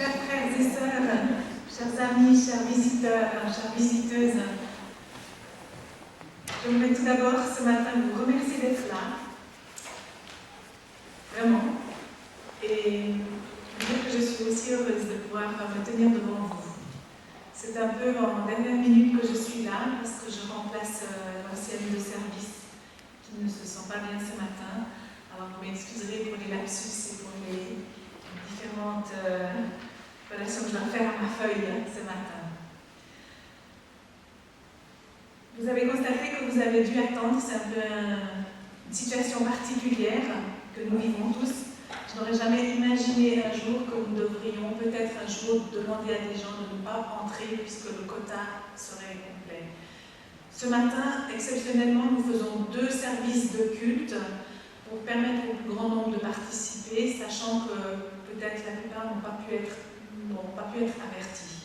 Chers frères et sœurs, chers amis, chers visiteurs, chères visiteuses, je voudrais tout d'abord ce matin vous remercier d'être là, vraiment, et vous dire que je suis aussi heureuse de pouvoir me tenir devant vous. C'est un peu en dernière minute que je suis là, parce que je remplace l'ancienne de service qui ne se sent pas bien ce matin. Alors vous m'excuserez pour les lapsus et pour les différentes relations que je dois faire à ma feuille ce matin. Vous avez constaté que vous avez dû attendre, c'est un peu une situation particulière que nous vivons tous. Je n'aurais jamais imaginé un jour que nous devrions peut-être un jour demander à des gens de ne pas entrer puisque le quota serait complet. Ce matin, exceptionnellement, nous faisons 2 services de culte pour permettre au plus grand nombre de participer, sachant que peut-être la plupart n'ont pas pu être avertis.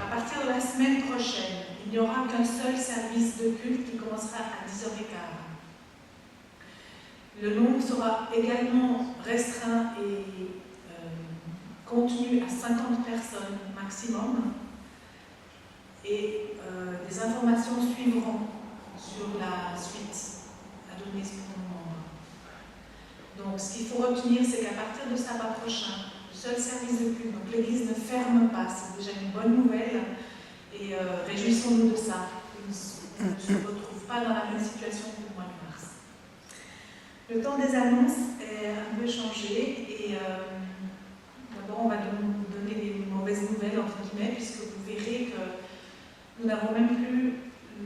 À partir de la semaine prochaine, il n'y aura qu'un seul service de culte qui commencera à 10h15. Le nombre sera également restreint et contenu à 50 personnes maximum. Et des informations suivront sur la suite à donner pour le moment. Donc, ce qu'il faut retenir, c'est qu'à partir de sabbat prochain, le seul service de culte, donc l'Église ne ferme pas, c'est déjà une bonne nouvelle, et réjouissons-nous de ça. On ne se retrouve pas dans la même situation que le mois de mars. Le temps des annonces est un peu changé, et d'abord on va vous donner des mauvaises nouvelles, entre guillemets, puisque vous verrez que nous n'avons même plus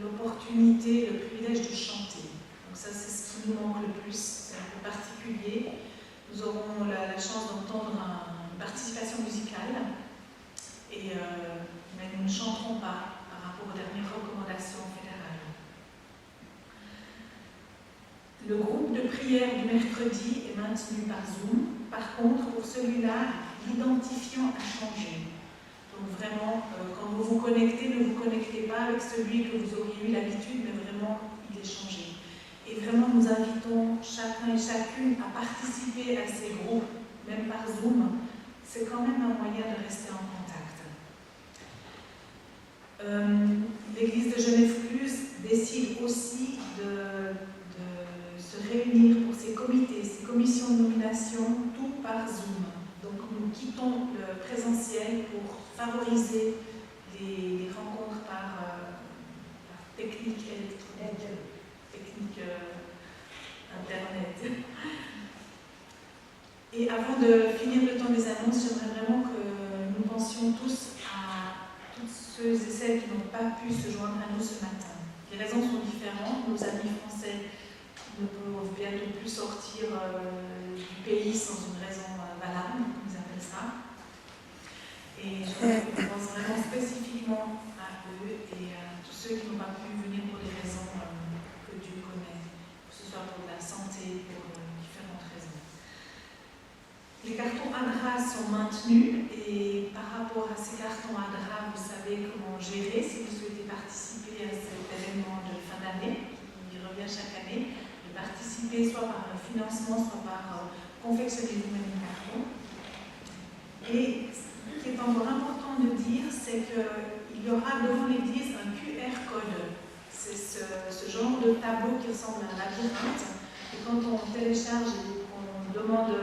l'opportunité, le privilège de chanter. Donc ça, c'est ce qui nous manque le plus, c'est un peu particulier. Nous aurons la chance d'entendre une participation musicale, mais nous ne chanterons pas par rapport aux dernières recommandations fédérales. Le groupe de prière du mercredi est maintenu par Zoom. Par contre, pour celui-là, l'identifiant a changé. Donc vraiment, quand vous vous connectez, ne vous connectez pas avec celui que vous auriez eu l'habitude, mais vraiment, il est changé. Et vraiment, nous invitons chacun et chacune à participer à ces groupes, même par Zoom. C'est quand même un moyen de rester en contact. L'Église de Genève-Plus décide aussi de se réunir pour ses comités, ses commissions de nomination, tout par Zoom. Donc nous quittons le présentiel pour favoriser les rencontres par technique électronique, technique Internet. Et avant de finir le temps des annonces, j'aimerais vraiment que nous pensions tous à tous ceux et celles qui n'ont pas pu se joindre à nous ce matin. Les raisons sont différentes. Nos amis français ne peuvent bientôt plus sortir du pays sans une raison valable, comme ils appellent ça. Et je pense vraiment spécifiquement à eux et à tous ceux qui n'ont pas pu venir pour des raisons que Dieu connaît, que ce soit pour la santé, pour différentes raisons. Les cartons ADRA sont maintenus et par rapport à ces cartons ADRA, vous savez comment gérer si vous souhaitez participer à cet événement de fin d'année, qui revient chaque année, de participer soit par le financement, soit par confectionner vous-même un carton. Et ce qui est encore important de dire, c'est qu'il y aura devant l'église un QR code. C'est ce genre de tableau qui ressemble à un labyrinthe. Et quand on télécharge et qu'on demande,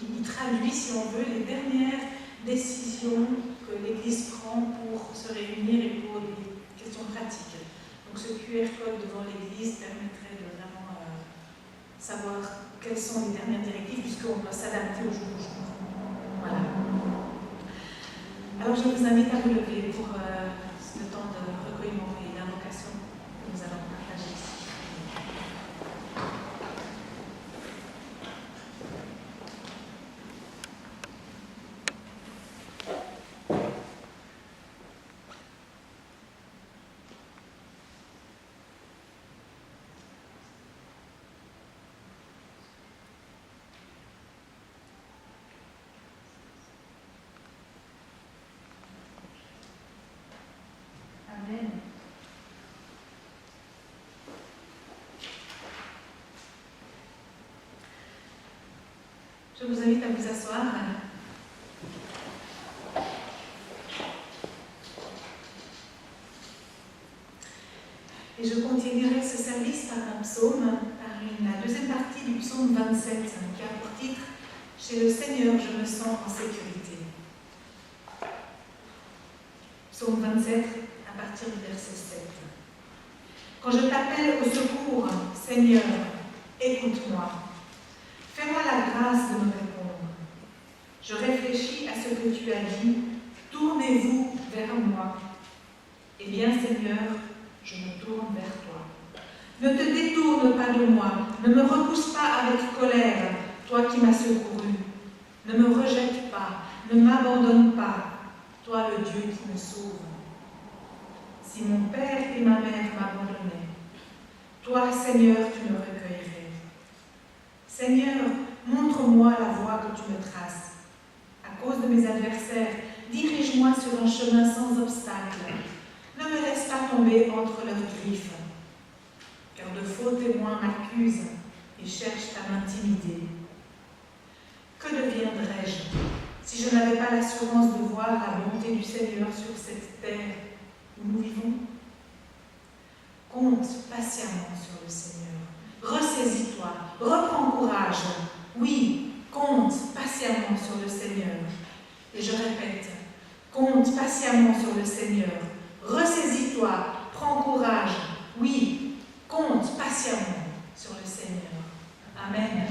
il traduit, si on veut, les dernières décisions que l'église prend pour se réunir et pour des questions pratiques. Donc ce QR code devant l'église permettrait de vraiment savoir quelles sont les dernières directives, puisqu'on doit s'adapter au jour au jour. Voilà. Alors je vous invite à vous lever pour le temps de recueillement et d'invocation que nous allons partager ici. Amen. Je vous invite à vous asseoir. Et je continuerai ce service par un psaume, par la deuxième partie du psaume 27, qui a pour titre « Chez le Seigneur, je me sens en sécurité ». Psaume 27, à partir du verset 7. Quand je t'appelle au secours, Seigneur, écoute-moi. Fais-moi la grâce de me répondre. Je réfléchis à ce que tu as dit. Tournez-vous vers moi. Eh bien, Seigneur, je me tourne vers toi. Ne te détourne pas de moi. Ne me repousse pas avec colère, toi qui m'as secouru. Ne me rejette pas. Ne m'abandonne pas, toi le Dieu qui me sauve. Si mon père et ma mère m'abandonnaient, toi, Seigneur, tu me recueillerais. Seigneur, montre-moi la voie que tu me traces. À cause de mes adversaires, dirige-moi sur un chemin sans obstacle. Ne me laisse pas tomber entre leurs griffes, car de faux témoins m'accusent et cherchent à m'intimider. Que deviendrais-je si je n'avais pas l'assurance de voir la bonté du Seigneur sur cette terre où nous vivons? Compte patiemment sur le Seigneur. Ressaisis-toi, reprends courage. Oui, compte patiemment sur le Seigneur. Et je répète, compte patiemment sur le Seigneur. Ressaisis-toi, prends courage. Oui, compte patiemment sur le Seigneur. Amen.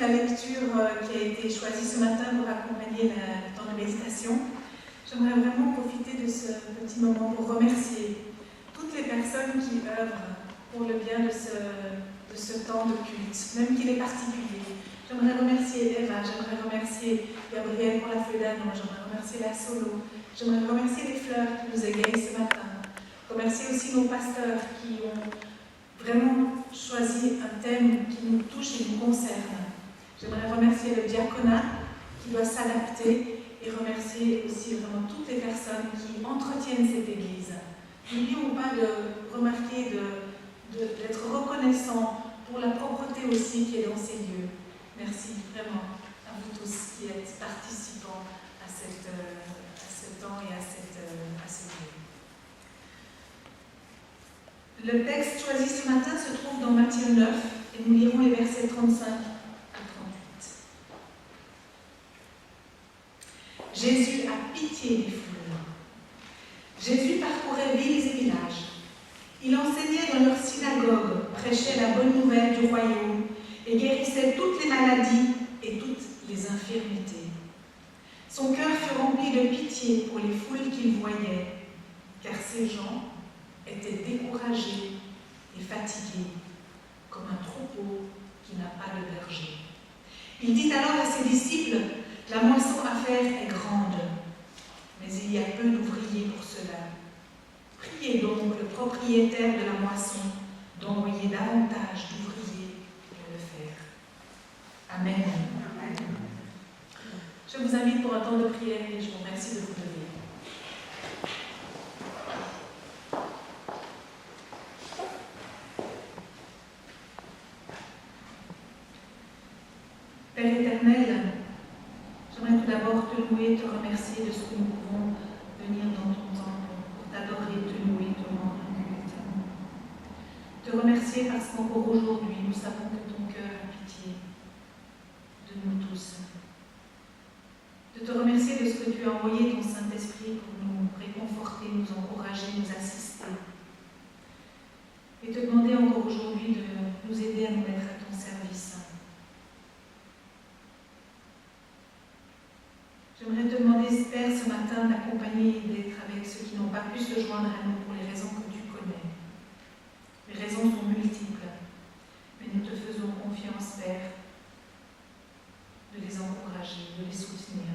La lecture qui a été choisie ce matin pour accompagner le temps de méditation. J'aimerais vraiment profiter de ce petit moment pour remercier toutes les personnes qui œuvrent pour le bien de ce temps de culte, même qu'il est particulier. J'aimerais remercier Eva, j'aimerais remercier Gabriel pour la feuille d'annonce, j'aimerais remercier la solo, j'aimerais remercier les fleurs qui nous égayent ce matin, remercier aussi nos pasteurs qui ont vraiment choisi un thème qui nous touche et nous concerne. J'aimerais remercier le diaconat qui doit s'adapter et remercier aussi vraiment toutes les personnes qui entretiennent cette Église. N'oublions pas de remarquer, d'être reconnaissant pour la propreté aussi qui est dans ces lieux. Merci vraiment à vous tous qui êtes participants à ce temps et à ce lieu. Le texte choisi ce matin se trouve dans Matthieu 9 et nous lirons les versets 35 à 38. Jésus a pitié des foules. Jésus parcourait villes et villages. Il enseignait dans leurs synagogues, prêchait la bonne nouvelle du royaume et guérissait toutes les maladies et toutes les infirmités. Son cœur fut rempli de pitié pour les foules qu'il voyait, car ces gens étaient découragés et fatigués, comme un troupeau qui n'a pas de berger. Il dit alors à ses disciples, « La moisson à faire est grande, mais il y a peu d'ouvriers pour cela. Priez donc le propriétaire de la moisson d'envoyer davantage d'ouvriers pour le faire. » Amen. Amen. Je vous invite pour un temps de prière et je vous remercie de vous lever. Père éternel, j'aimerais tout d'abord te louer, te remercier de ce que nous pouvons venir dans ton temple pour t'adorer, te louer, te rendre un culte. Te remercier parce qu'encore aujourd'hui, nous savons que ton cœur a pitié de nous tous. De te remercier de ce que tu as envoyé ton Saint-Esprit pour nous réconforter, nous encourager, nous assister. Et te demander encore aujourd'hui de nous aider à nous mettre à ton service. J'aimerais te demander, Père, ce matin d'accompagner et d'être avec ceux qui n'ont pas pu se joindre à nous pour les raisons que tu connais. Les raisons sont multiples, mais nous te faisons confiance, Père, de les encourager, de les soutenir.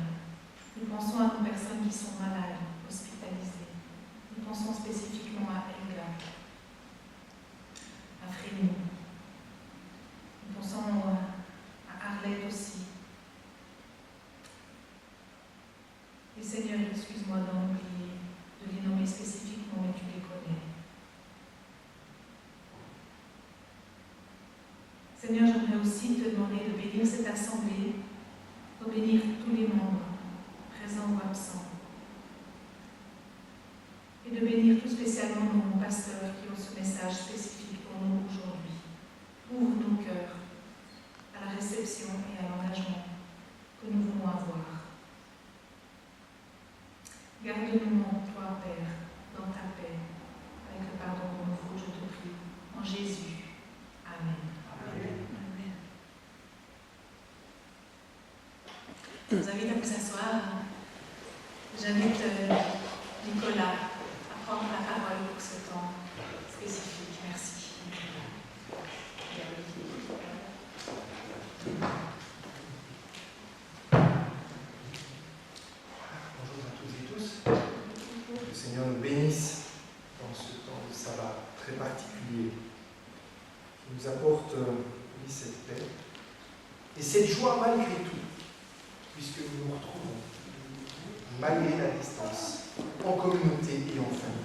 Nous pensons à nos personnes qui sont malades, hospitalisées. Nous pensons spécifiquement à Elga, à Frémy. Nous pensons à Arlette aussi. Et Seigneur, excuse-moi d'en oublier, de les nommer spécifiquement, mais tu les connais. Seigneur, j'aimerais aussi te demander de bénir cette assemblée, de bénir tous les membres, présents ou absents, et de bénir tout spécialement nos pasteurs qui ont ce message spécifique pour nous aujourd'hui. Ouvre nos cœurs à la réception et à l'engagement que nous voulons avoir. Garde-nous en toi, Père, dans ta paix, avec le pardon de nos fautes, je te prie, en Jésus. Amen. Amen. Je vous invite à vous asseoir. J'invite Nicolas à prendre la parole pour ce temps spécifique. Merci. Que le Seigneur nous bénisse dans ce temps de sabbat très particulier, qui nous apporte cette paix et cette joie malgré tout, puisque nous nous retrouvons, malgré la distance, en communauté et en famille.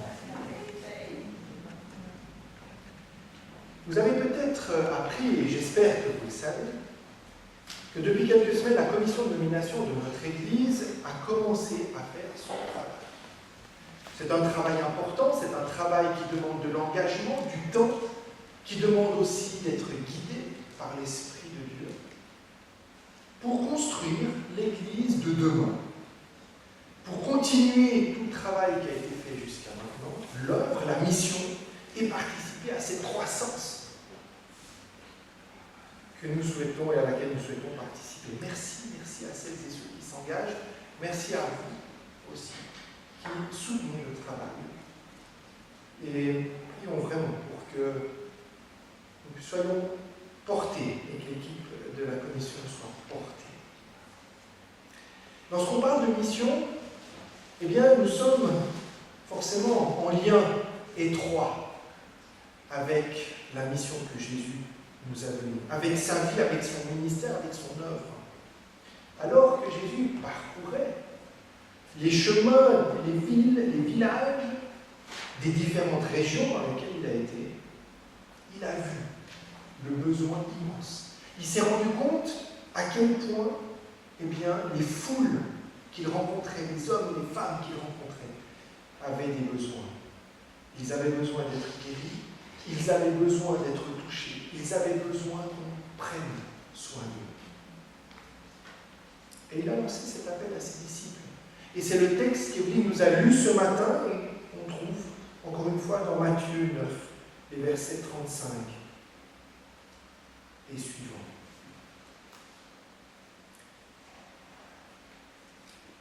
Vous avez peut-être appris, et j'espère que vous le savez, que depuis quelques semaines, la commission de nomination de notre Église a commencé à faire son travail. C'est un travail important, c'est un travail qui demande de l'engagement, du temps, qui demande aussi d'être guidé par l'Esprit de Dieu pour construire l'Église de demain, pour continuer tout le travail qui a été fait jusqu'à maintenant, l'œuvre, la mission, et participer à cette croissance que nous souhaitons et à laquelle nous souhaitons participer. Merci à celles et ceux qui s'engagent, merci à vous aussi qui soutenez le travail. Et prions vraiment pour que nous soyons portés et que l'équipe de la commission soit portée. Lorsqu'on parle de mission, eh bien, nous sommes forcément en lien étroit avec la mission que Jésus nous a donnée, avec sa vie, avec son ministère, avec son œuvre. Alors que Jésus parcourait les chemins, les villes, les villages des différentes régions dans lesquelles il a été, il a vu le besoin immense. Il s'est rendu compte à quel point les foules qu'il rencontrait, les hommes et les femmes qu'il rencontrait, avaient des besoins. Ils avaient besoin d'être guéris, ils avaient besoin d'être touchés, ils avaient besoin qu'on prenne soin d'eux. Et il a lancé cet appel à ses disciples. Et c'est le texte qu'Evelyne nous a lu ce matin et qu'on trouve encore une fois dans Matthieu 9, les versets 35 et suivants.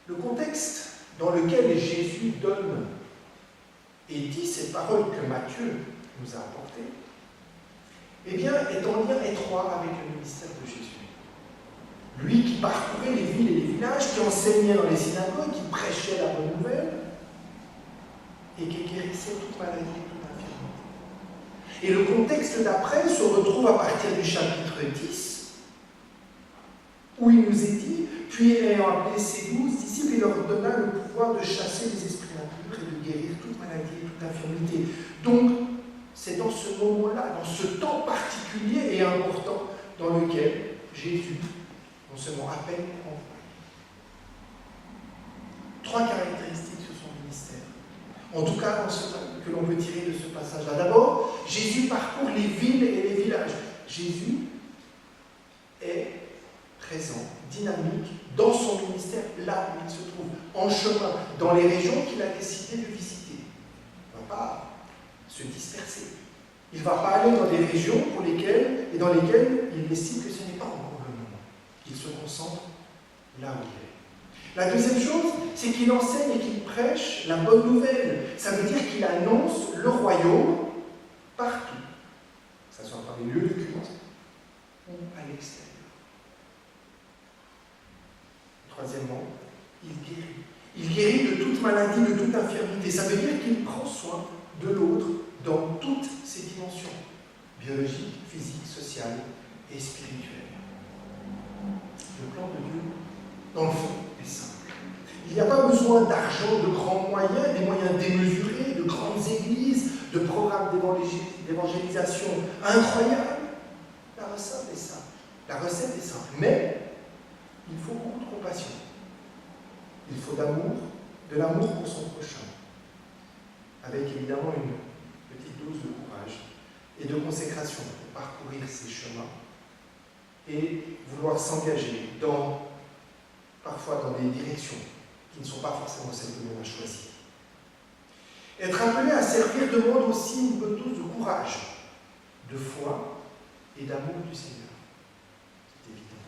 Le contexte dans lequel Jésus donne et dit ces paroles que Matthieu nous a apportées, est en lien étroit avec le ministère de Jésus. Lui qui parcourait les villes et les villages, qui enseignait dans les synagogues, qui prêchait la bonne nouvelle et qui guérissait toute maladie et toute infirmité. Et le contexte d'après se retrouve à partir du chapitre 10, où il nous est dit, puis ayant appelé ses 12 disciples, il leur donna le pouvoir de chasser les esprits impurs et de guérir toute maladie et toute infirmité. Donc, c'est dans ce moment-là, dans ce temps particulier et important, dans lequel Jésus, dans seulement appelle, mais envoie. 3 caractéristiques sur son ministère. En tout cas, que l'on peut tirer de ce passage-là. D'abord, Jésus parcourt les villes et les villages. Jésus est présent, dynamique, dans son ministère, là où il se trouve, en chemin, dans les régions qu'il a décidé de visiter. Il ne va pas se disperser. Il ne va pas aller dans des régions dans lesquelles il estime que ce n'est pas encore le moment. Il se concentre là où il est. La deuxième chose, c'est qu'il enseigne et qu'il prêche la bonne nouvelle. Ça veut dire qu'il annonce le royaume partout, que ce soit par les lieux de culte ou à l'extérieur. Troisièmement, il guérit. Il guérit de toute maladie, de toute infirmité. Ça veut dire qu'il prend soin de l'autre dans toutes ses dimensions, biologiques, physiques, sociales et spirituelles. Le plan de Dieu, dans le fond, est simple. Il n'y a pas besoin d'argent, de grands moyens, des moyens démesurés, de grandes églises, de programmes d'évangélisation incroyables. La recette est simple. Mais il faut beaucoup de compassion. Il faut de l'amour pour son prochain, avec évidemment une petite dose de courage et de consécration pour parcourir ces chemins et vouloir s'engager parfois dans des directions qui ne sont pas forcément celles que l'on a choisies. Être appelé à servir demande aussi une bonne dose de courage, de foi et d'amour du Seigneur. C'est évident.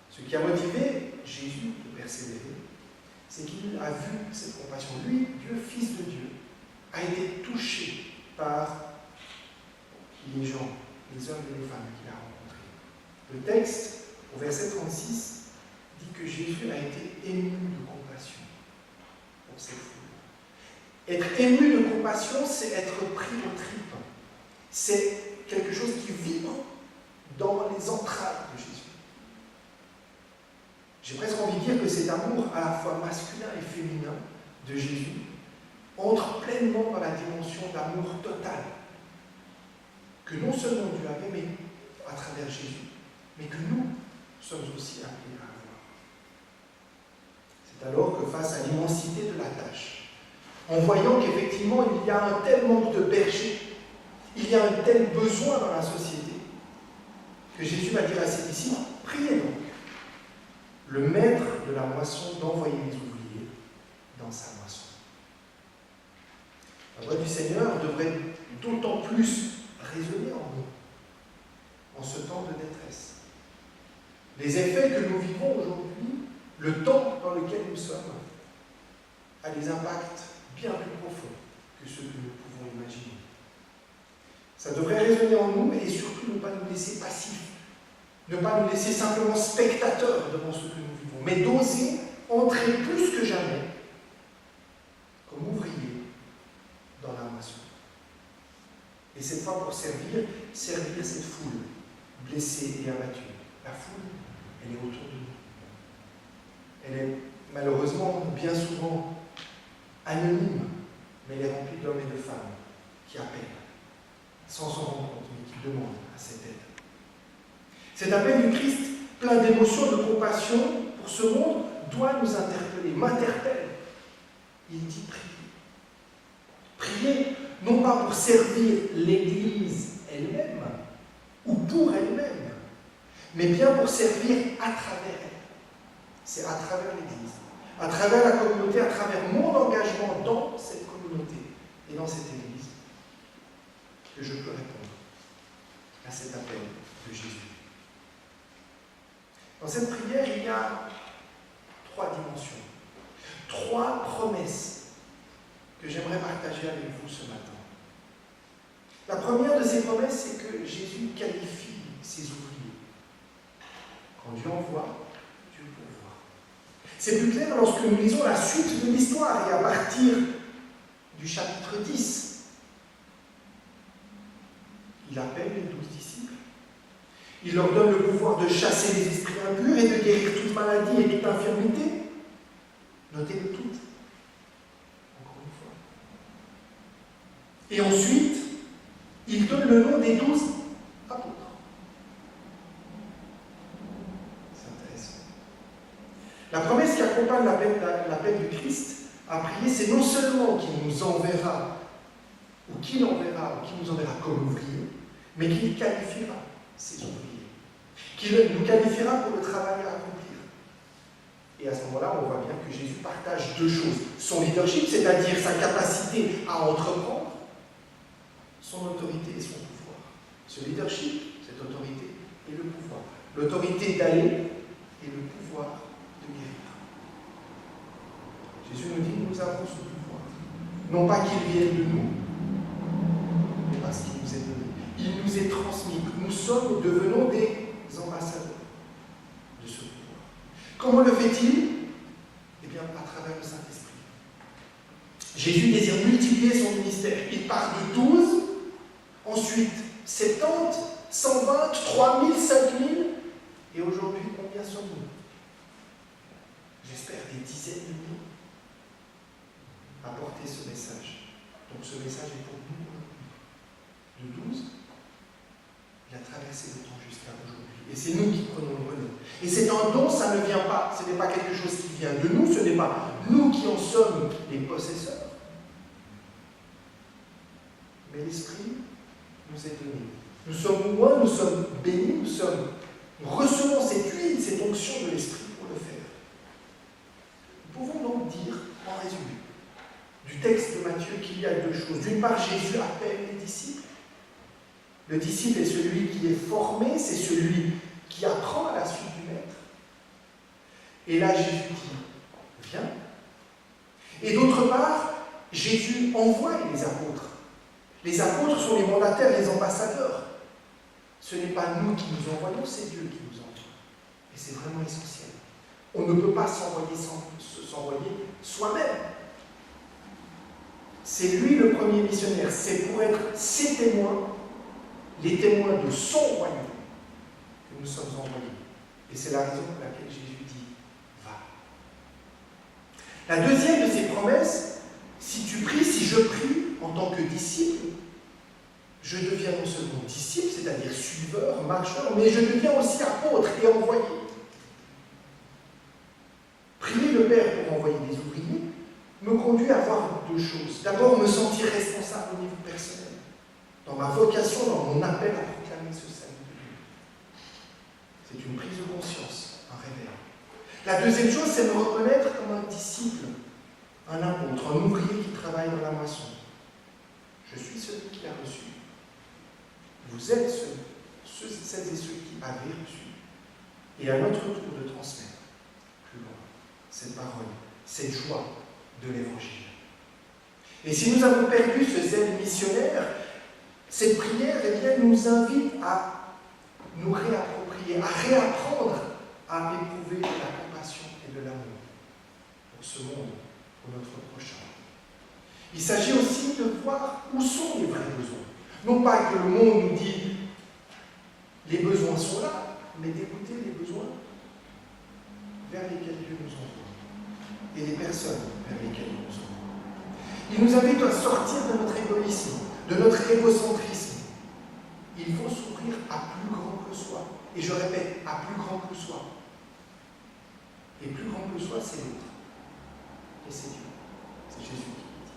Ce qui a motivé Jésus de persévérer, c'est qu'il a vu cette compassion. Lui, Dieu, Fils de Dieu, a été touché par les gens, les hommes et les femmes qu'il a rencontrés. Le texte, au verset 36, dit que Jésus a été ému de compassion pour ces foules. Être ému de compassion, c'est être pris aux tripes. C'est quelque chose qui vibre dans les entrailles de Jésus. J'ai presque envie de dire que cet amour, à la fois masculin et féminin, de Jésus, entre pleinement dans la dimension d'amour total que non seulement Dieu avait, mais à travers Jésus, mais que nous sommes aussi appelés à avoir. C'est alors que face à l'immensité de la tâche, en voyant qu'effectivement il y a un tel manque de bergers, il y a un tel besoin dans la société, que Jésus va dire à ses disciples, priez donc le maître de la moisson d'envoyer les ouvriers dans sa moisson. La voix du Seigneur devrait d'autant plus résonner en nous, en ce temps de détresse. Les effets que nous vivons aujourd'hui, le temps dans lequel nous sommes, a des impacts bien plus profonds que ceux que nous pouvons imaginer. Ça devrait résonner en nous et surtout ne pas nous laisser passifs, ne pas nous laisser simplement spectateurs devant ce que nous vivons, mais d'oser entrer plus que jamais comme ouvriers dans la moisson. Et cette fois pour servir cette foule blessée et abattue. La foule, elle est autour de nous. Elle est malheureusement bien souvent anonyme, mais elle est remplie d'hommes et de femmes qui appellent, sans s'en rendre compte, mais qui demandent à cette aide. Cet appel du Christ, plein d'émotions, de compassion pour ce monde, doit nous interpeller, m'interpelle. Il dit prier. Prier, non pas pour servir l'Église elle-même, ou pour elle-même, mais bien pour servir à travers elle. C'est à travers l'Église, à travers la communauté, à travers mon engagement dans cette communauté et dans cette Église, que je peux répondre à cet appel de Jésus. Dans cette prière, il y a 3 dimensions, 3 promesses que j'aimerais partager avec vous ce matin. La première de ces promesses, c'est que Jésus qualifie ses ouvriers. Quand Dieu envoie, Dieu pourvoit. C'est plus clair lorsque nous lisons la suite de l'histoire et à partir du chapitre 10. Il appelle les 12 disciples. Il leur donne le pouvoir de chasser les esprits impurs et de guérir toute maladie et toute infirmité. Notez-le toutes. Encore une fois. Et ensuite, il donne le nom des 12 apôtres. C'est La promesse qui accompagne l'appel du Christ à prier, c'est non seulement qu'il nous enverra, ou qu'il enverra, ou qu'il nous enverra comme ouvriers, mais qu'il qualifiera ses ouvriers, qu'il nous qualifiera pour le travail à accomplir. Et à ce moment-là, on voit bien que Jésus partage deux choses. Son leadership, c'est-à-dire sa capacité à entreprendre, son autorité et son pouvoir. Ce leadership, cette autorité et le pouvoir. L'autorité d'aller et le pouvoir de guérir. Jésus nous dit que nous avons ce pouvoir. Non pas qu'il vienne de nous, mais parce qu'il nous est donné. Il nous est transmis. Nous sommes, devenons des ambassadeurs de ce pouvoir. Comment le fait-il? Eh bien, à travers le Saint-Esprit. Jésus désire multiplier son ministère. Il part de 12, ensuite 70, 120, 3000, 5000, et aujourd'hui, combien sommes-nous? J'espère des dizaines de milliers à porter ce message. Donc ce message est pour nous. De 12, il a traversé le temps jusqu'à aujourd'hui. Et c'est nous qui prenons le relais. Et c'est un don, ça ne vient pas, ce n'est pas quelque chose qui vient de nous, ce n'est pas nous qui en sommes les possesseurs. Mais l'Esprit nous est donné. Nous sommes loin, nous sommes bénis, nous recevons cette huile, cette onction de l'Esprit pour le faire. Nous pouvons donc dire, en résumé, du texte de Matthieu qu'il y a deux choses. D'une part, Jésus appelle les disciples. Le disciple est celui qui est formé, c'est celui qui apprend à la suite du Maître. Et là, Jésus dit, viens. Et d'autre part, Jésus envoie les apôtres. Les apôtres sont les mandataires, les ambassadeurs. Ce n'est pas nous qui nous envoyons, c'est Dieu qui nous envoie. Et c'est vraiment essentiel. On ne peut pas s'envoyer soi-même. C'est lui le premier missionnaire. C'est pour être ses témoins, les témoins de son royaume, que nous sommes envoyés. Et c'est la raison pour laquelle Jésus dit, va. La deuxième de ses promesses, si tu pries, si je prie en tant que disciple, je deviens non seulement disciple, c'est-à-dire suiveur, marcheur, mais je deviens aussi apôtre et envoyé. Prier le Père pour envoyer des ouvriers me conduit à voir deux choses. D'abord, me sentir responsable au niveau personnel, dans ma vocation, dans mon appel à proclamer ce salut de Dieu. C'est une prise de conscience, un réveil. La deuxième chose, c'est me reconnaître comme un disciple, un apôtre, un ouvrier qui travaille dans la moisson. Je suis celui qui a reçu. Vous êtes celles et ceux qui avaient reçu. Et à notre tour de transmettre plus loin cette parole, cette joie de l'Évangile. Et si nous avons perdu ce zèle missionnaire, cette prière, eh bien, nous invite à nous réapproprier, à réapprendre à éprouver de la compassion et de l'amour pour ce monde, pour notre prochain. Il s'agit aussi de voir où sont les vrais besoins. Non pas que le monde nous dit les besoins sont là, mais d'écouter les besoins vers lesquels Dieu nous envoie et les personnes vers lesquelles il nous envoie. Il nous invite à sortir de notre égoïsme, de notre égocentrisme. Il faut s'ouvrir à plus grand que soi. Et je répète, à plus grand que soi. Et plus grand que soi, c'est l'autre. Et c'est Dieu. C'est Jésus qui le dit.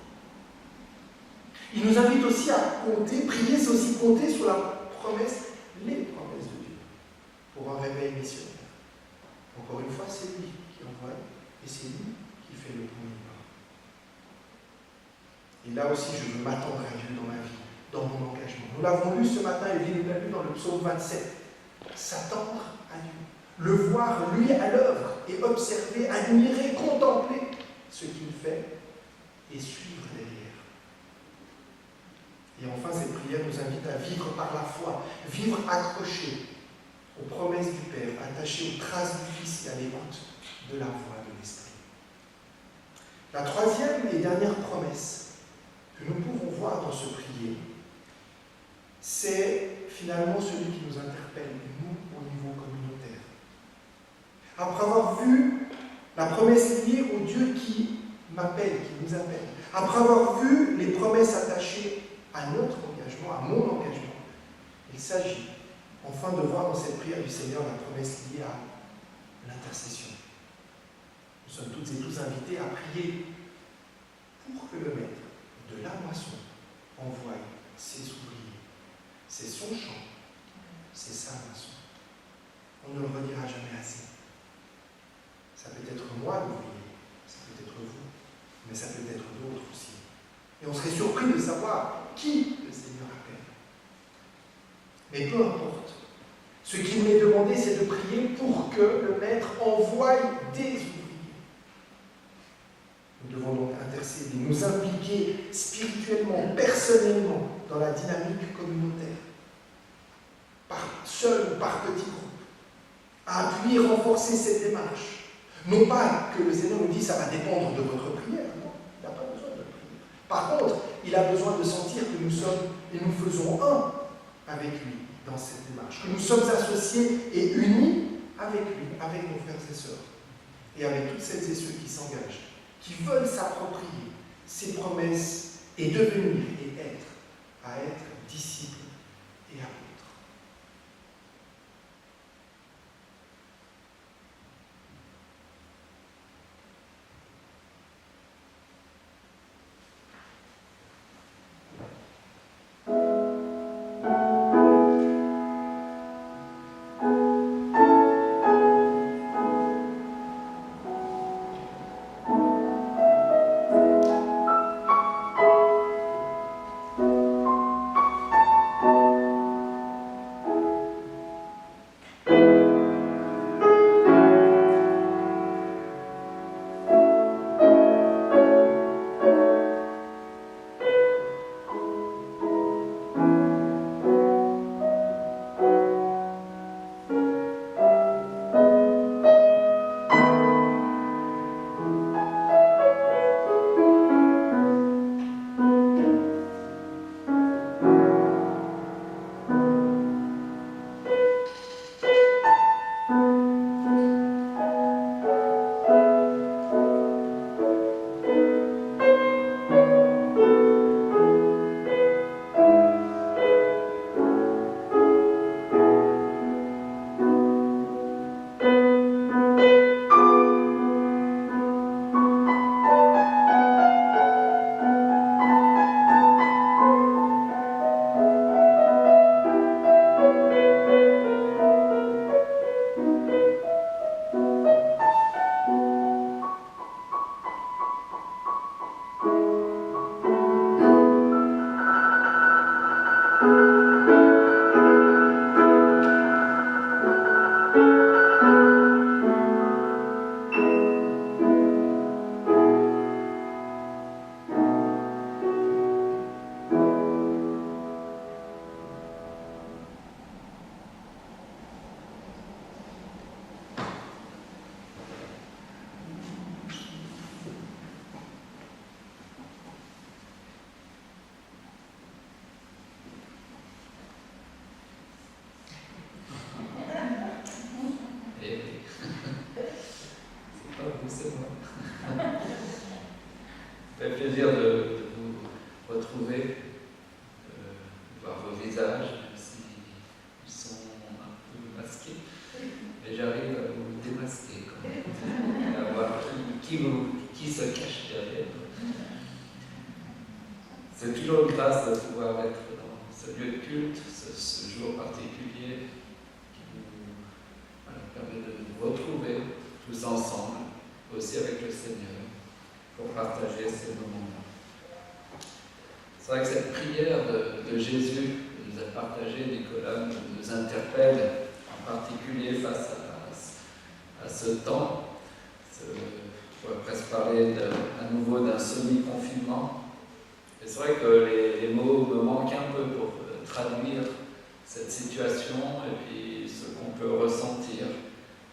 Il nous invite aussi à compter, prier, c'est aussi compter sur la promesse, les promesses de Dieu, pour un réveil missionnaire. Encore une fois, c'est lui qui envoie, et c'est lui qui fait le premier pas. Et là aussi, je veux m'attendre à Dieu dans ma vie, dans mon engagement. Nous l'avons lu ce matin, et nous l'avons lu dans le psaume 27. S'attendre à Dieu. Le voir, lui, à l'œuvre, et observer, admirer, contempler ce qu'il fait, et suivre derrière. Et enfin, cette prière nous invite à vivre par la foi, vivre accroché aux promesses du Père, attaché aux traces du Fils et à l'écoute de la voix de l'Esprit. La troisième et dernière promesse que nous pouvons voir dans ce prier, c'est finalement celui qui nous interpelle, nous, au niveau communautaire. Après avoir vu la promesse liée au Dieu qui m'appelle, qui nous appelle, après avoir vu les promesses attachées à notre engagement, à mon engagement, il s'agit enfin de voir dans cette prière du Seigneur la promesse liée à l'intercession. Nous sommes toutes et tous invités à prier pour que le maître de la moisson envoie ses ouvriers. C'est son champ, c'est sa moisson. On ne le redira jamais assez. Ça peut être moi l'ouvrier, ça peut être vous, mais ça peut être d'autres aussi. Et on serait surpris de savoir qui le Seigneur appelle. Mais peu importe. Ce qu'il m'est demandé, c'est de prier pour que le Maître envoie des ouvriers. Nous devons donc intercéder, nous impliquer spirituellement, personnellement, dans la dynamique communautaire, par seul ou par petits groupes, à appuyer, renforcer cette démarche. Non pas que le Seigneur nous dise ça va dépendre de votre prière, non, il n'a pas besoin de prière. Par contre, il a besoin de sentir que nous sommes et nous faisons un avec lui dans cette démarche, que nous sommes associés et unis avec lui, avec nos frères et sœurs, et avec toutes celles et ceux qui s'engagent, qui veulent s'approprier ces promesses et devenir et être disciples et apôtres. Ça fait plaisir de vous retrouver, voir vos visages, même s'ils sont un peu masqués. Mais j'arrive à vous démasquer quand même, à voir qui se cache derrière. C'est toujours une grâce de pouvoir être dans ce lieu de culte, ce jour particulier qui nous permet de nous retrouver tous ensemble, aussi avec le Seigneur, pour partager ces moments-là. C'est vrai que cette prière de Jésus que nous a partagée, Nicolas, nous interpelle, en particulier face à ce temps. On pourrait presque parler à nouveau d'un semi-confinement. Et c'est vrai que les mots me manquent un peu pour traduire cette situation et puis ce qu'on peut ressentir.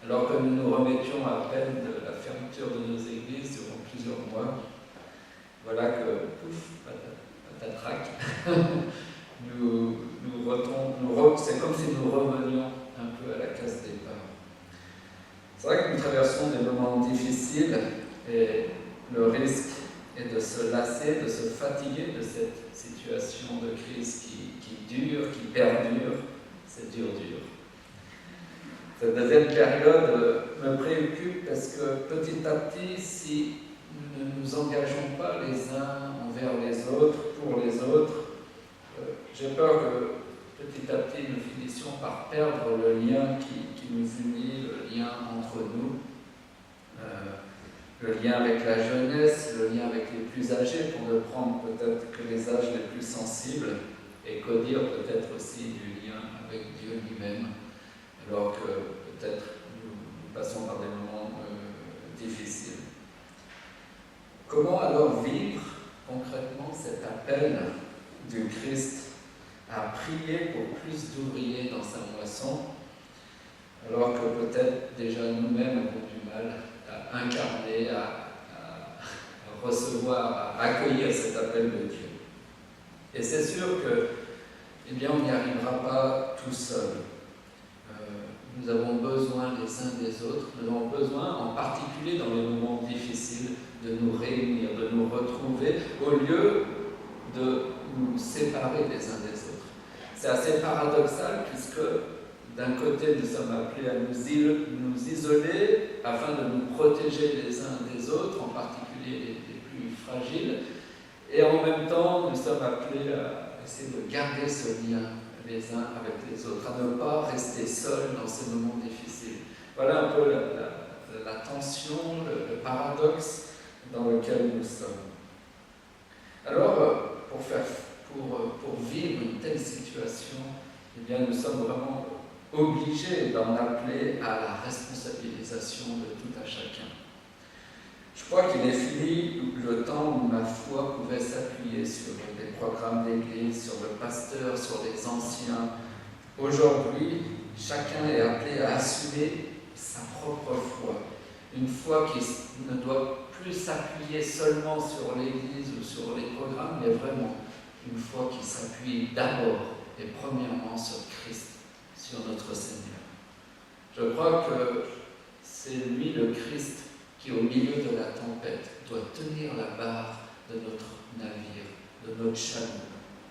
Alors que nous nous remettions à peine de la fermeture de nos églises durant plusieurs mois, voilà que, pouf, patatrac, c'est comme si nous revenions un peu à la case départ. C'est vrai que nous traversons des moments difficiles et le risque est de se lasser, de se fatiguer de cette situation de crise qui dure, qui perdure. C'est dur. Cette deuxième période me préoccupe parce que petit à petit, si nous ne nous engageons pas les uns envers les autres, pour les autres, j'ai peur que petit à petit nous finissions par perdre le lien qui nous unit, le lien entre nous, le lien avec la jeunesse, le lien avec les plus âgés, pour ne prendre peut-être que les âges les plus sensibles, et qu'au dire peut-être aussi du lien avec Dieu lui-même, alors que peut-être nous passons par des moments difficiles. Comment alors vivre concrètement cet appel du Christ à prier pour plus d'ouvriers dans sa moisson, alors que peut-être déjà nous-mêmes avons du mal à incarner, à recevoir, à accueillir cet appel de Dieu. Et c'est sûr que, eh bien, on n'y arrivera pas tout seul. Nous avons besoin les uns des autres, nous avons besoin, en particulier dans les moments difficiles, de nous réunir, de nous retrouver, au lieu de nous séparer les uns des autres. C'est assez paradoxal puisque d'un côté nous sommes appelés à nous isoler afin de nous protéger les uns des autres, en particulier les plus fragiles, et en même temps nous sommes appelés à essayer de garder ce lien les uns avec les autres, à ne pas rester seuls dans ces moments difficiles. Voilà un peu la tension, le paradoxe dans lequel nous sommes. Alors, pour vivre une telle situation, eh bien, nous sommes vraiment obligés d'en appeler à la responsabilisation de tout à chacun. Je crois qu'il est fini le temps où ma foi pouvait s'appuyer sur des programmes d'église, sur le pasteur, sur les anciens. Aujourd'hui, chacun est appelé à assumer sa propre foi. Une foi qui ne doit plus s'appuyer seulement sur l'église ou sur les programmes, mais vraiment une foi qui s'appuie d'abord et premièrement sur Christ, sur notre Seigneur. Je crois que c'est lui, le Christ, qui au milieu de la tempête doit tenir la barre de notre navire, de notre chaloupe,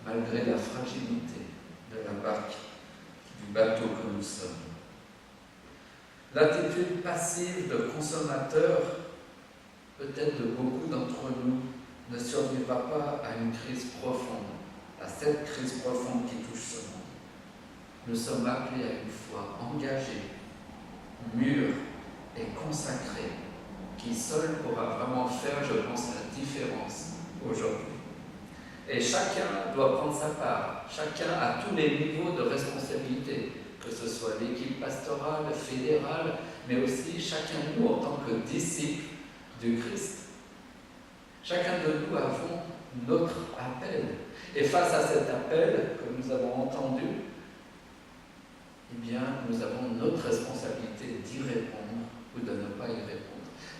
malgré la fragilité de la barque, du bateau que nous sommes. L'attitude passive de consommateur, peut-être de beaucoup d'entre nous, ne survivra pas à une crise profonde, à cette crise profonde qui touche ce monde. Nous sommes appelés à une foi engagée, mûre et consacrée, qui seule pourra vraiment faire, je pense, la différence aujourd'hui. Et chacun doit prendre sa part, chacun à tous les niveaux de responsabilité, que ce soit l'équipe pastorale, fédérale, mais aussi chacun de nous en tant que disciples du Christ. Chacun de nous avons notre appel. Et face à cet appel que nous avons entendu, eh bien, nous avons notre responsabilité d'y répondre ou de ne pas y répondre.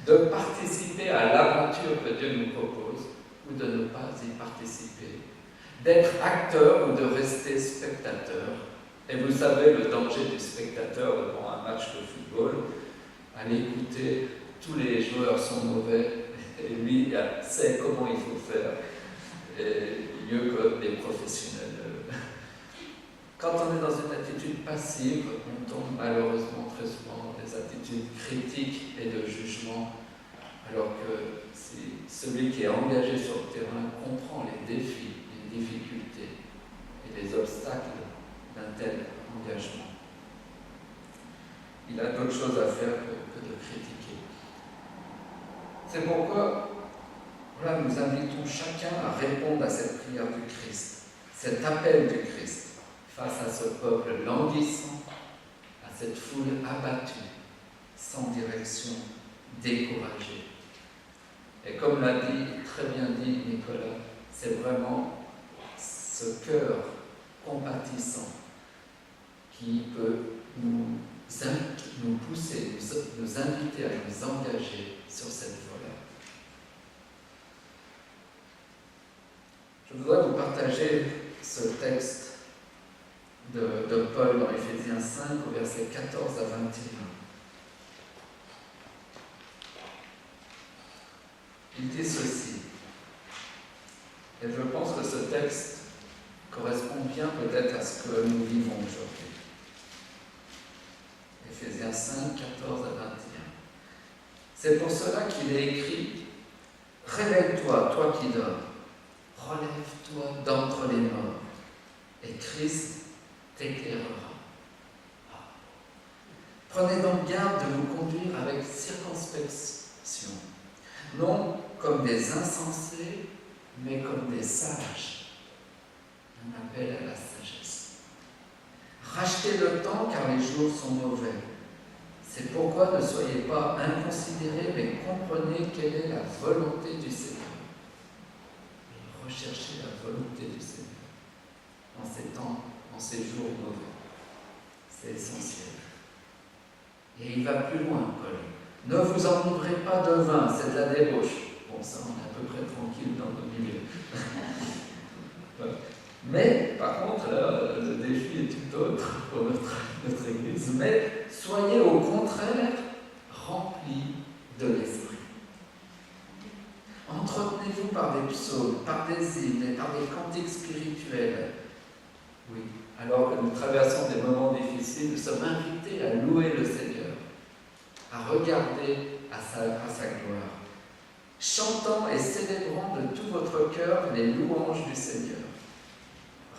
De participer à l'aventure que Dieu nous propose ou de ne pas y participer. D'être acteur ou de rester spectateur. Et vous savez le danger du spectateur devant un match de football. Allez écouter, tous les joueurs sont mauvais et lui sait comment il faut faire, et mieux que les professionnels. Quand on est dans une attitude passive, on tombe malheureusement très souvent dans des attitudes critiques et de jugement, alors que si celui qui est engagé sur le terrain comprend les défis, les difficultés et les obstacles d'un tel engagement. Il a d'autres choses à faire que de critiquer. C'est pourquoi nous invitons chacun à répondre à cette prière du Christ, cet appel du Christ, face à ce peuple languissant, à cette foule abattue, sans direction, découragée. Et comme l'a très bien dit Nicolas, c'est vraiment ce cœur compatissant qui peut nous pousser, nous inviter à nous engager sur cette voie-là. Je voudrais vous partager ce texte de Paul dans Éphésiens 5, au verset 14 à 21. Il dit ceci, et je pense que ce texte correspond bien peut-être à ce que nous vivons aujourd'hui. Éphésiens Éphésiens 5, 14 à 21. C'est pour cela qu'il est écrit « Réveille-toi, toi qui dors, relève-toi d'entre les morts, et Christ t'éclairera. » Prenez donc garde de vous conduire avec circonspection, non comme des insensés, mais comme des sages. Un appel à la sagesse. Rachetez le temps car les jours sont mauvais. C'est pourquoi ne soyez pas inconsidérés, mais comprenez quelle est la volonté du Seigneur. Et recherchez la volonté du Seigneur en ces temps, en ces jours mauvais. C'est essentiel. Et il va plus loin, Paul. Ne vous enivrez pas de vin, c'est de la débauche. Bon, ça, on est à peu près tranquille dans nos milieux. Mais, par contre, là, le défi est tout autre pour notre Église. Mais soyez au contraire remplis de l'Esprit. Entretenez-vous par des psaumes, par des hymnes et par des cantiques spirituels. Oui, alors que nous traversons des moments difficiles, nous sommes invités à louer le Seigneur, à regarder à sa gloire, chantant et célébrant de tout votre cœur les louanges du Seigneur.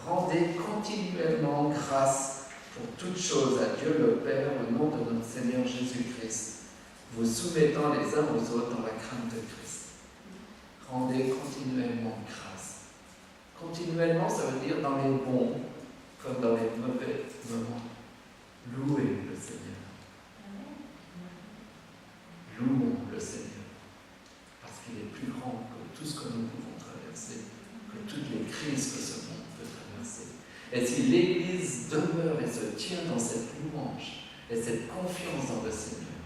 Rendez continuellement grâce pour toutes choses à Dieu le Père au nom de notre Seigneur Jésus-Christ, vous soumettant les uns aux autres dans la crainte de Christ. Rendez continuellement grâce. Continuellement, ça veut dire dans les bons comme dans les mauvais moments. Louez le Seigneur. Louons le Seigneur, parce qu'il est plus grand que tout ce que nous pouvons traverser, que toutes les crises que ce monde peut traverser. Et si l'Église demeure et se tient dans cette louange et cette confiance dans le Seigneur,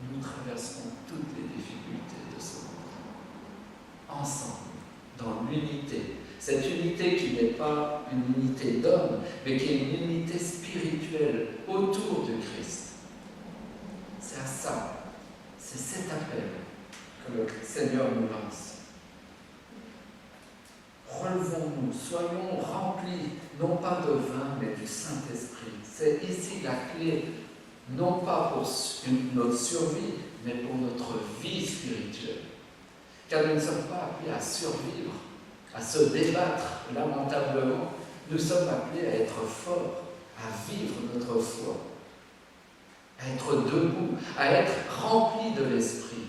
nous traverserons toutes les difficultés de ce monde. Ensemble, dans l'unité. Cette unité qui n'est pas une unité d'hommes, mais qui est une unité spirituelle autour de Christ. C'est à ça. C'est cet appel que le Seigneur nous lance. Relevons-nous, soyons remplis, non pas de vin, mais du Saint-Esprit. C'est ici la clé, non pas pour notre survie, mais pour notre vie spirituelle. Car nous ne sommes pas appelés à survivre, à se débattre lamentablement. Nous sommes appelés à être forts, à vivre notre foi, à être debout, à être remplis de l'Esprit,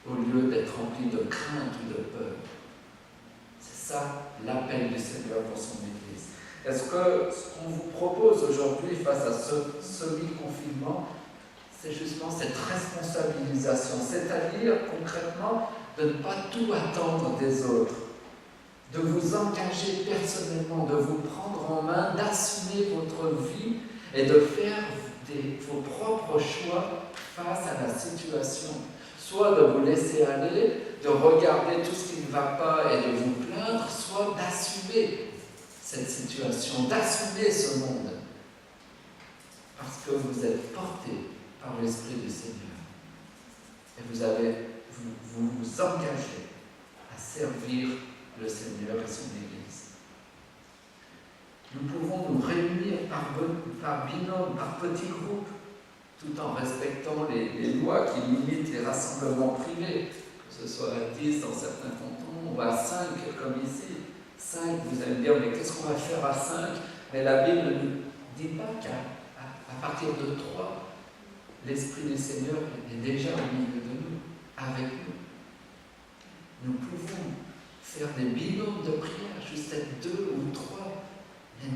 au lieu d'être remplis de crainte ou de peur. C'est ça l'appel du Seigneur pour son Église. Est-ce que ce qu'on vous propose aujourd'hui face à ce semi-confinement, c'est justement cette responsabilisation, c'est-à-dire concrètement de ne pas tout attendre des autres, de vous engager personnellement, de vous prendre en main, d'assumer votre vie et de faire vos propres choix face à la situation. Soit de vous laisser aller, de regarder tout ce qui ne va pas et de vous plaindre, soit d'assumer cette situation, d'assumer ce monde. Parce que vous êtes porté par l'Esprit du Seigneur. Et vous vous engagez à servir le Seigneur et son Église. Nous pouvons nous réunir par binôme, par petits groupes, tout en respectant les lois qui limitent les rassemblements privés, que ce soit à 10 dans certains cantons ou à 5 comme ici. 5, vous allez me dire, mais qu'est-ce qu'on va faire à 5 ? Mais la Bible ne nous dit pas qu'à partir de 3, l'Esprit du Seigneur est déjà au milieu de nous, avec nous. Nous pouvons faire des binômes de prière, juste être 2 ou 3, mais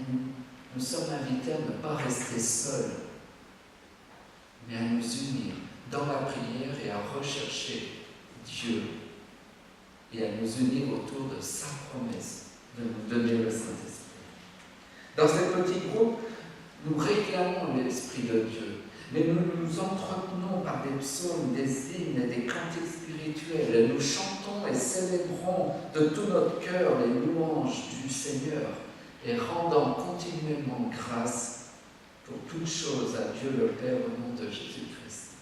nous sommes invités à ne pas rester seuls, mais à nous unir dans la prière et à rechercher Dieu et à nous unir autour de sa promesse de nous donner le Saint-Esprit. Dans ces petits groupes, nous réclamons l'Esprit de Dieu, mais nous nous entretenons par des psaumes, des hymnes et des cantiques spirituels, et nous chantons et célébrons de tout notre cœur les louanges du Seigneur et rendant continuellement grâce pour toutes choses à Dieu le Père au nom de Jésus-Christ.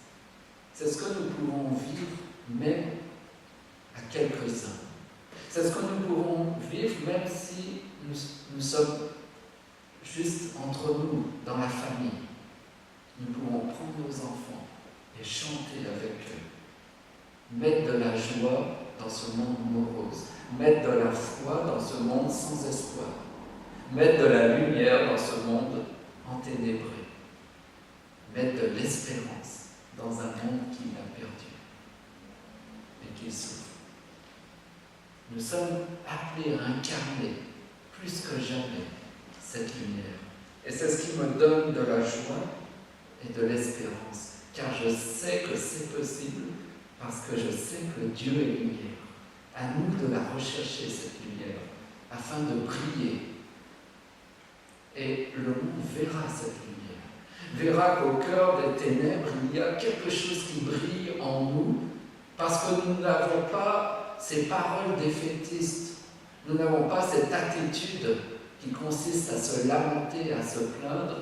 C'est ce que nous pouvons vivre même à quelques-uns. C'est ce que nous pouvons vivre même si nous sommes juste entre nous, dans la famille. nous pouvons prendre nos enfants et chanter avec eux. Mettre de la joie dans ce monde morose. Mettre de la foi dans ce monde sans espoir. Mettre de la lumière dans ce monde enténébré. Mettre de l'espérance dans un monde qui l'a perdu et qui souffre. Nous sommes appelés à incarner plus que jamais cette lumière. Et c'est ce qui me donne de la joie et de l'espérance, car je sais que c'est possible, parce que je sais que Dieu est lumière. À nous de la rechercher, cette lumière, afin de briller. Et le monde verra cette lumière, verra qu'au cœur des ténèbres, il y a quelque chose qui brille en nous, parce que nous n'avons pas ces paroles défaitistes, nous n'avons pas cette attitude qui consiste à se lamenter, à se plaindre,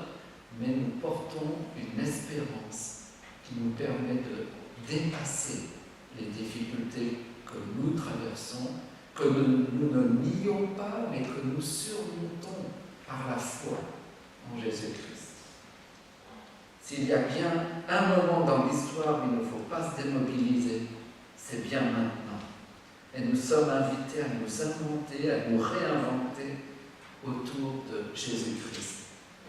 mais nous portons une espérance qui nous permet de dépasser les difficultés que nous traversons, que nous ne nions pas, mais que nous surmontons par la foi en Jésus-Christ. S'il y a bien un moment dans l'histoire où il ne faut pas se démobiliser, c'est bien maintenant. Et nous sommes invités à nous inventer, à nous réinventer autour de Jésus-Christ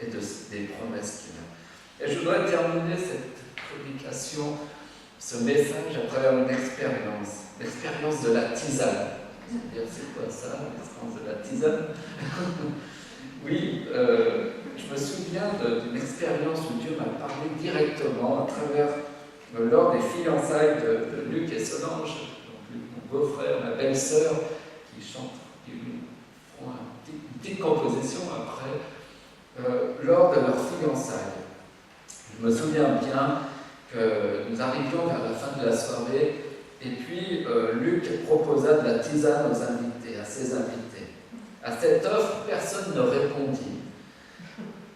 et des promesses qu'il a. Et je voudrais terminer cette prédication, ce message à travers une expérience, l'expérience de la tisane. C'est-à-dire, c'est quoi ça, l'expérience de la tisane? Oui, je me souviens d'une expérience où Dieu m'a parlé directement à travers, lors des fiançailles de Luc et Solange, donc mon beau-frère, ma belle-sœur, qui chantent, qui feront une petite composition après, lors de leurs fiançailles. Je me souviens bien que nous arrivions vers la fin de la soirée, et puis Luc proposa de la tisane aux invités, à ses invités. À cette offre, personne ne répondit.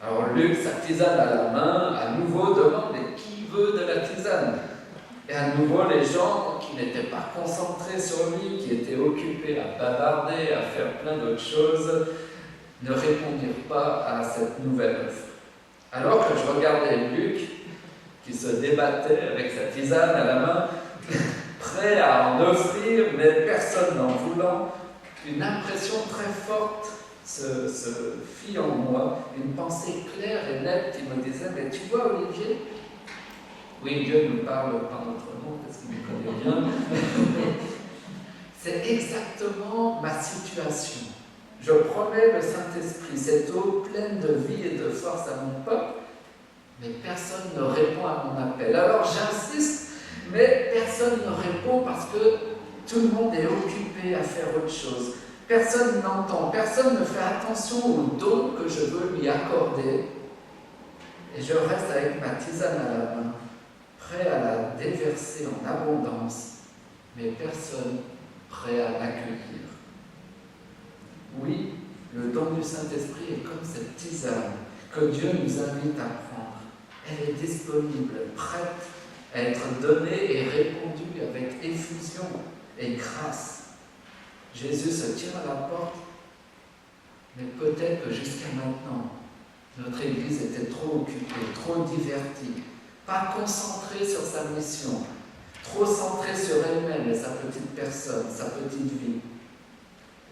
Alors Luc, sa tisane à la main, à nouveau demande « Mais qui veut de la tisane ?» Et à nouveau, les gens qui n'étaient pas concentrés sur lui, qui étaient occupés à bavarder, à faire plein d'autres choses, ne répondirent pas à cette nouvelle offre. Alors que je regardais Luc, qui se débattait avec sa tisane à la main, prêt à en offrir, mais personne n'en voulant, une impression très forte se fit en moi, une pensée claire et nette qui me disait « Mais tu vois, Olivier, oui, Dieu nous parle par notre nom, parce qu'il nous connaît bien. C'est exactement ma situation. Je promets le Saint-Esprit, cette eau pleine de vie et de force à mon peuple, mais personne ne répond à mon appel. Alors j'insiste, mais personne ne répond parce que tout le monde est occupé à faire autre chose. Personne n'entend, personne ne fait attention aux dons que je veux lui accorder. Et je reste avec ma tisane à la main, prêt à la déverser en abondance, mais personne prêt à l'accueillir. Oui, le don du Saint-Esprit est comme cette tisane que Dieu nous invite à prendre. Elle est disponible, prête à être donnée et répandue avec effusion et grâce. Jésus se tient à la porte, mais peut-être que jusqu'à maintenant, notre Église était trop occupée, trop divertie, pas concentrée sur sa mission, trop centrée sur elle-même et sa petite personne, sa petite vie.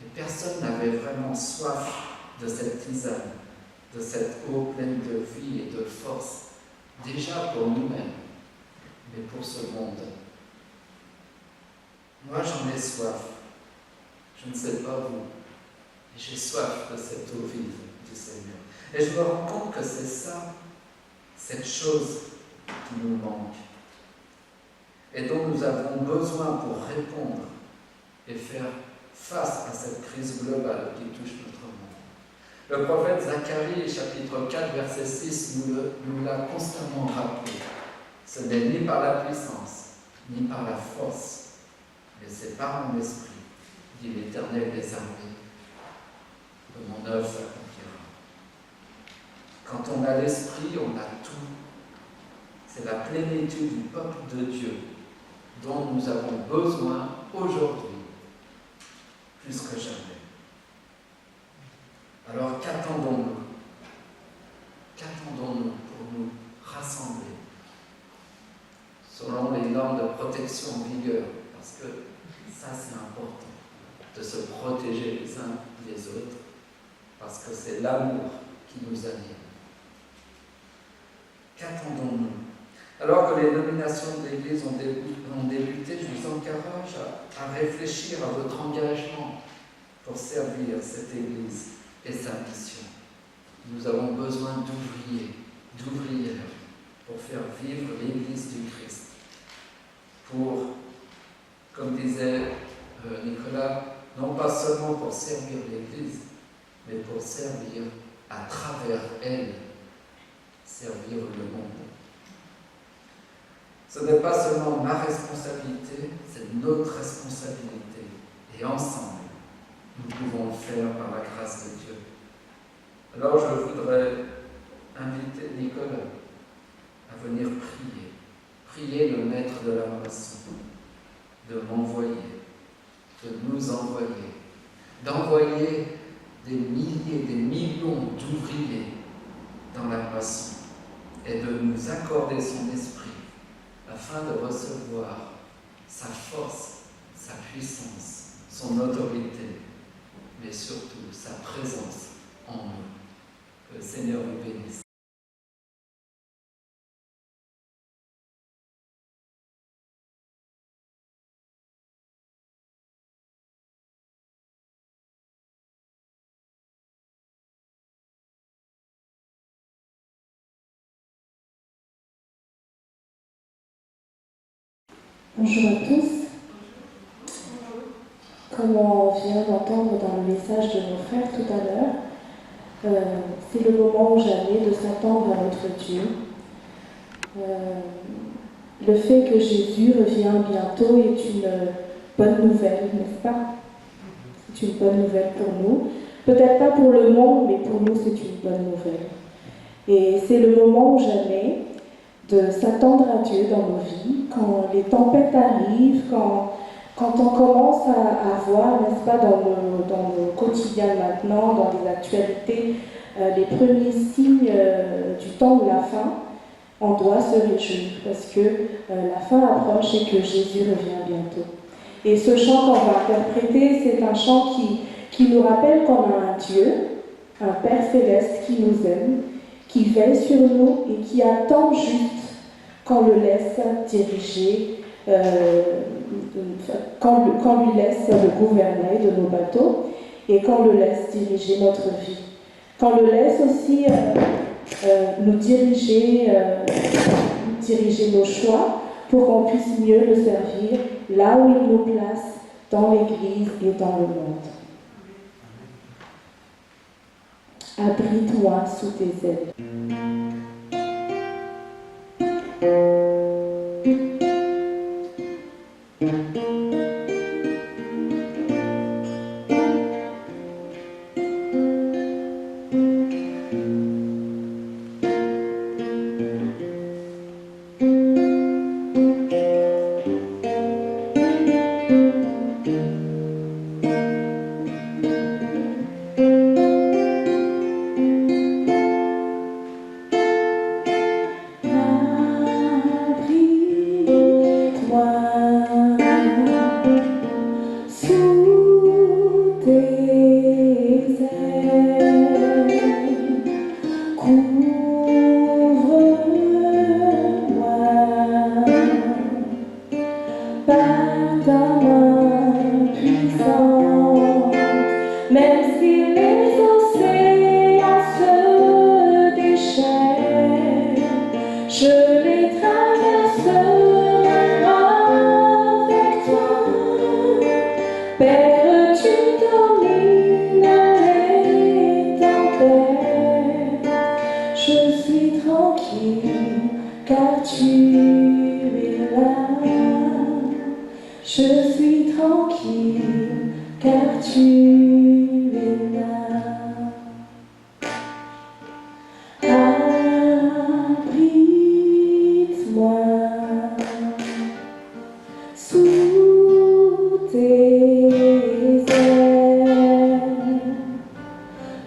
Et personne n'avait vraiment soif de cette tisane, de cette eau pleine de vie et de force, déjà pour nous-mêmes, mais pour ce monde. Moi, j'en ai soif. Je ne sais pas vous. J'ai soif de cette eau vive du Seigneur. Et je me rends compte que c'est ça, cette chose qui nous manque et dont nous avons besoin pour répondre et faire face à cette crise globale qui touche notre monde. Le prophète Zacharie, chapitre 4, verset 6, nous l'a constamment rappelé. Ce n'est ni par la puissance, ni par la force, mais c'est par mon esprit, dit l'Éternel des armées, que mon œuvre s'accomplira. Quand on a l'esprit, on a tout. C'est la plénitude du peuple de Dieu dont nous avons besoin aujourd'hui, plus que jamais. Alors qu'attendons-nous? Qu'attendons-nous pour nous rassembler selon les normes de protection en vigueur, parce que ça c'est important, de se protéger les uns les autres, parce que c'est l'amour qui nous anime. Qu'attendons-nous? Alors que les nominations de l'Église ont débuté, je vous encourage à réfléchir à votre engagement pour servir cette Église et sa mission. Nous avons besoin d'ouvriers, d'ouvrières pour faire vivre l'Église du Christ. Pour, comme disait Nicolas, non pas seulement pour servir l'Église, mais pour servir à travers elle, servir le monde. Ce n'est pas seulement ma responsabilité, c'est notre responsabilité. Et ensemble, nous pouvons le faire par la grâce de Dieu. Alors je voudrais inviter Nicolas à venir prier. Prier le maître de la moisson, de m'envoyer, de nous envoyer, d'envoyer des milliers, des millions d'ouvriers dans la moisson et de nous accorder son esprit afin de recevoir sa force, sa puissance, son autorité, mais surtout sa présence en nous. Que le Seigneur vous bénisse. Bonjour à tous. Comme on vient d'entendre dans le message de nos frères tout à l'heure, c'est le moment ou jamais de s'attendre à notre Dieu. Le fait que Jésus revient bientôt est une bonne nouvelle, n'est-ce pas? C'est une bonne nouvelle pour nous. Peut-être pas pour le monde, mais pour nous c'est une bonne nouvelle. Et c'est le moment ou jamais de s'attendre à Dieu dans nos vies, quand les tempêtes arrivent, quand on commence à voir, n'est-ce pas, dans nos quotidiens maintenant, dans les actualités, les premiers signes du temps de la fin, on doit se réjouir parce que la fin approche et que Jésus revient bientôt. Et ce chant qu'on va interpréter, c'est un chant qui nous rappelle qu'on a un Dieu, un Père céleste qui nous aime, qui veille sur nous et qui attend juste qu'on le laisse diriger, qu'on lui laisse le gouvernail de nos bateaux et qu'on le laisse diriger notre vie. Qu'on le laisse aussi nous diriger nos choix pour qu'on puisse mieux le servir là où il nous place, dans l'Église et dans le monde. Abrite-moi sous tes ailes.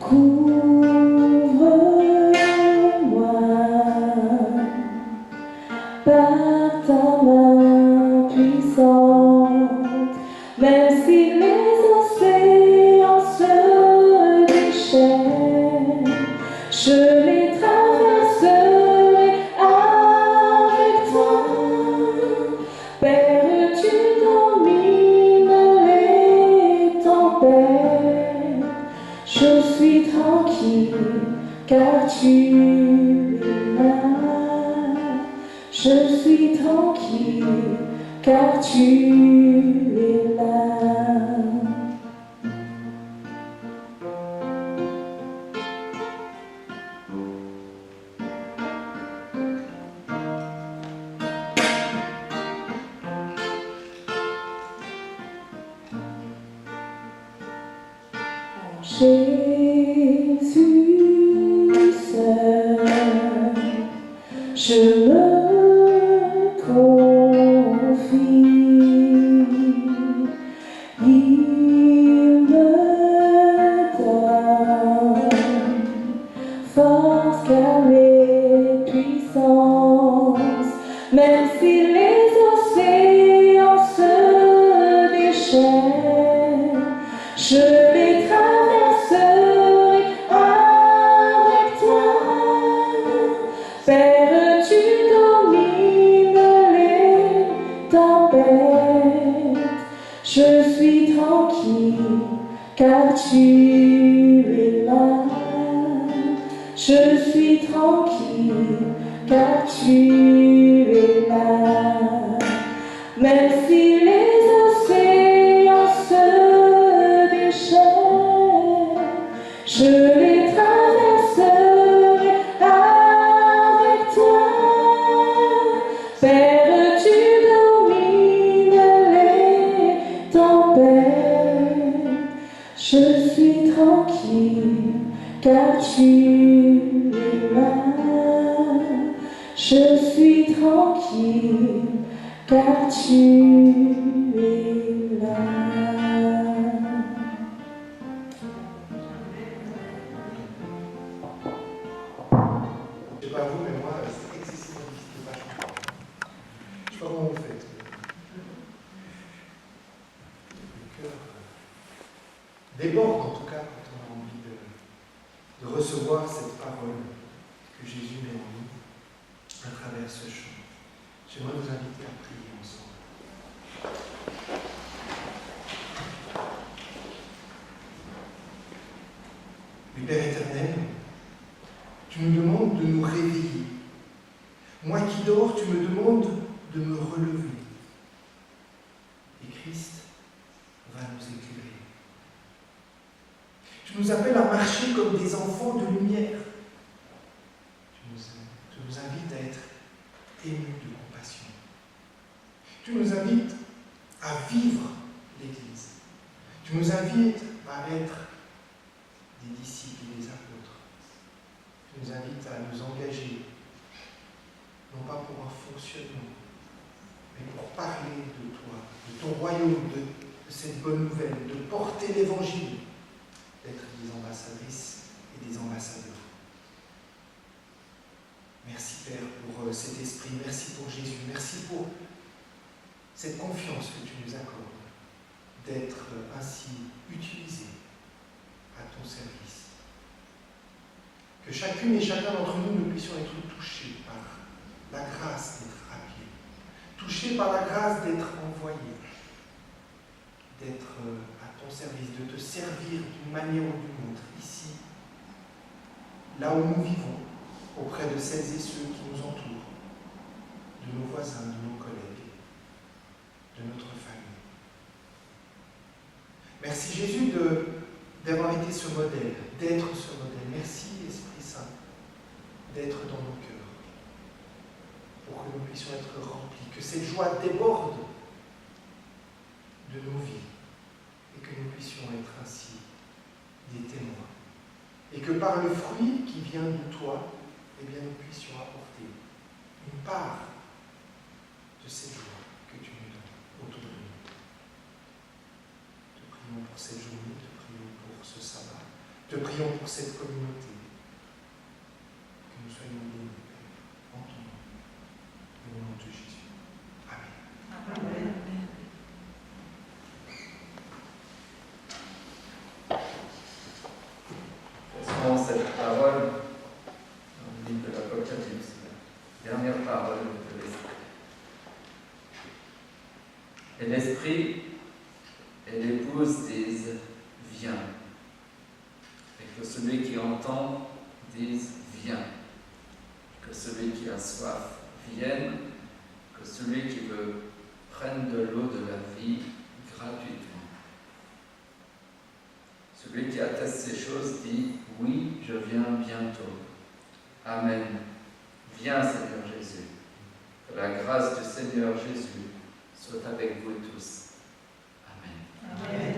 Couvre-moi par ta main puissante, même si les océans se déchaînent, je les traverserai avec toi. Père, tu domines les tempêtes, je suis tranquille car tu es là. Je suis tranquille car tu es là. Jésus seul, je me confie, il me donne force, calme et puissance, même si les océans se déchaînent, je les traverserai avec toi. Père, tu domines les tempêtes, je suis tranquille car tu es là. Je suis tranquille car tu es là. Même si les océans se déchaînent, je les traverserai avec toi. Père, tu domines les tempêtes, je suis tranquille car tu es là. Je suis tranquille car tu es là. Je ne sais pas vous, mais moi, c'est excessivement difficile de pas chanter. Je ne sais pas comment vous faites. Le cœur déborde, en tout cas, quand on a envie de recevoir cette parole que Jésus met en nous à travers ce chant. J'aimerais vous inviter à prier ensemble. Oui, Père éternel, tu me demandes de nous réveiller. Moi qui dors, tu me demandes de me relever. Et Christ va nous éclairer. Tu nous appelles à marcher comme des enfants de lumière. Tu nous invites à être émus de compassion. Tu nous invites à vivre l'Église. Tu nous invites à être des disciples et des apôtres. Tu nous invites à nous engager, non pas pour un fonctionnement, mais pour parler de toi, de ton royaume, de cette bonne nouvelle, de porter l'Évangile, d'être des ambassadrices et des ambassadeurs. Merci Père pour cet esprit, merci pour Jésus, merci pour cette confiance que tu nous accordes d'être ainsi utilisés à ton service. Que chacune et chacun d'entre nous puissions être touchés par la grâce d'être appelés, touchés par la grâce d'être envoyés, d'être à ton service, de te servir d'une manière ou d'une autre, ici, là où nous vivons, auprès de celles et ceux qui nous entourent, de nos voisins, de nos collègues, de notre famille. Merci Jésus d'avoir été ce modèle, d'être ce modèle. Merci Esprit Saint d'être dans nos cœurs, pour que nous puissions être remplis, que cette joie déborde de nos vies et que nous puissions être ainsi des témoins. Et que par le fruit qui vient de toi, eh bien, nous puissions apporter une part de cette joie que tu nous donnes autour de nous. Te prions pour cette journée, te prions pour ce sabbat, te prions pour cette communauté. Que nous soyons bénis, Père, en ton nom, au nom de Jésus. Et l'Esprit et l'Épouse disent « Viens ». Et que celui qui entend dise « Viens ». Que celui qui a soif vienne, que celui qui veut prenne de l'eau de la vie gratuitement. Celui qui atteste ces choses dit « Oui, je viens bientôt ». Amen. Viens, Seigneur Jésus. Que la grâce du Seigneur Jésus soit avec vous tous. Amen. Amen.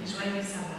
Et joyeux sabbat.